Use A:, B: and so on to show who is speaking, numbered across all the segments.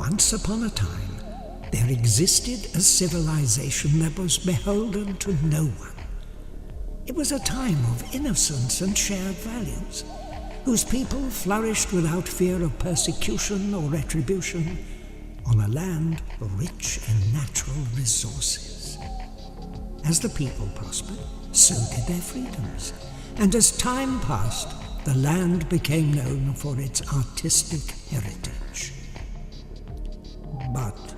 A: Once upon a time, there existed a civilization that was beholden to no one. It was a time of innocence and shared values, whose people flourished without fear of persecution or retribution on a land rich in natural resources. As the people prospered, so did their freedoms, and as time passed, the land became known for its artistic heritage. But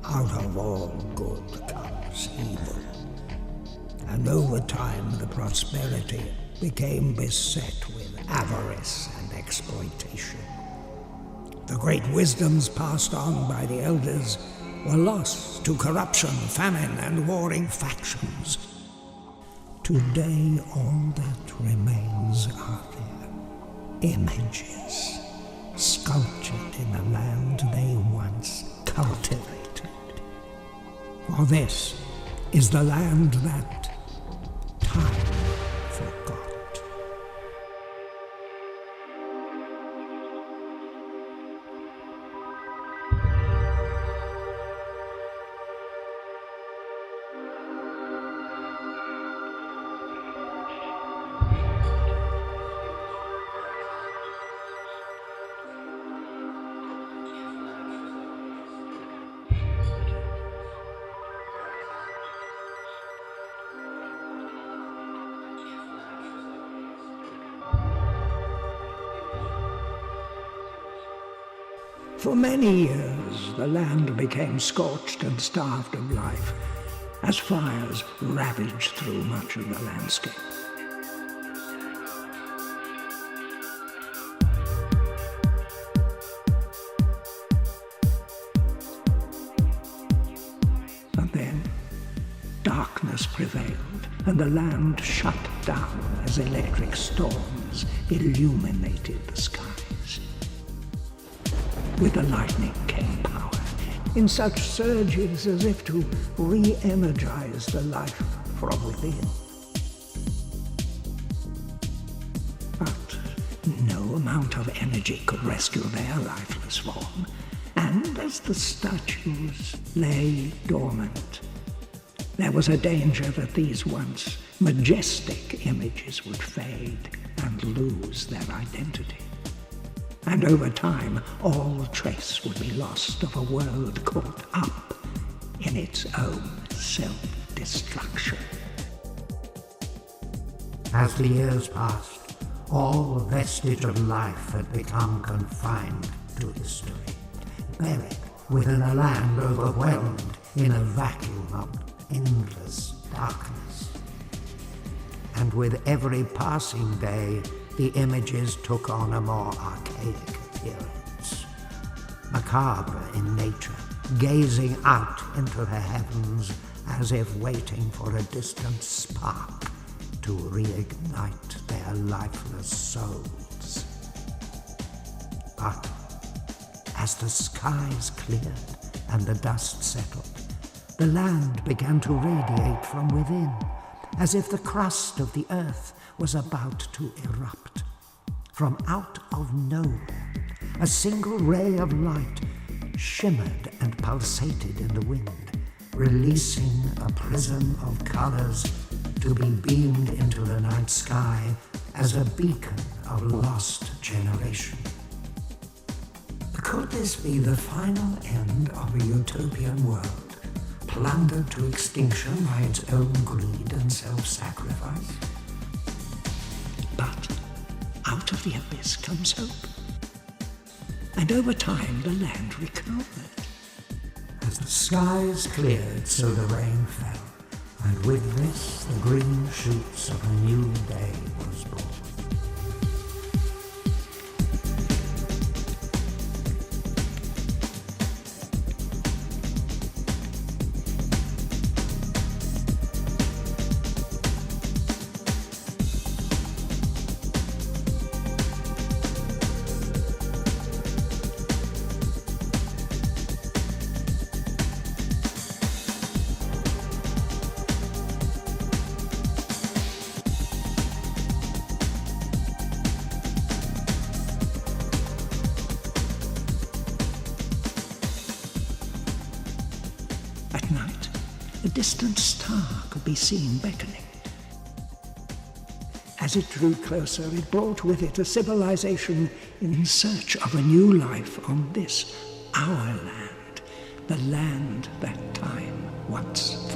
A: out of all good comes evil, and over time the prosperity became beset with avarice and exploitation. The great wisdoms passed on by the elders were lost to corruption, famine, and warring factions. Today all that remains are their images, sculptured in the land they once cultivated. For this is the land that time forgot. For many years, the land became scorched and starved of life, as fires ravaged through much of the landscape. But then, darkness prevailed, and the land shut down as electric storms illuminated the skies. With the lightning came power, in such surges as if to re-energize the life from within. But no amount of energy could rescue their lifeless form, and as the statues lay dormant, there was a danger that these once majestic images would fade and lose their identity. And over time, all trace would be lost of a world caught up in its own self-destruction.
B: As the years passed, all vestige of life had become confined to history, buried within a land overwhelmed in a vacuum of endless darkness. And with every passing day, the images took on a more archaic appearance, macabre in nature, gazing out into the heavens as if waiting for a distant spark to reignite their lifeless souls. But as the skies cleared and the dust settled, the land began to radiate from within, as if the crust of the earth was about to erupt. From out of nowhere, a single ray of light shimmered and pulsated in the wind, releasing a prism of colors to be beamed into the night sky as a beacon of lost generation. Could this be the final end of a utopian world, plundered to extinction by its own greed and self-sacrifice? But out of the abyss comes hope. And over time the land recovered. As the skies cleared, so the rain fell, and with this the green shoots of a new day was born.
A: distant star could be seen beckoning. As it drew closer, it brought with it a civilization in search of a new life on this, our land, the land that time once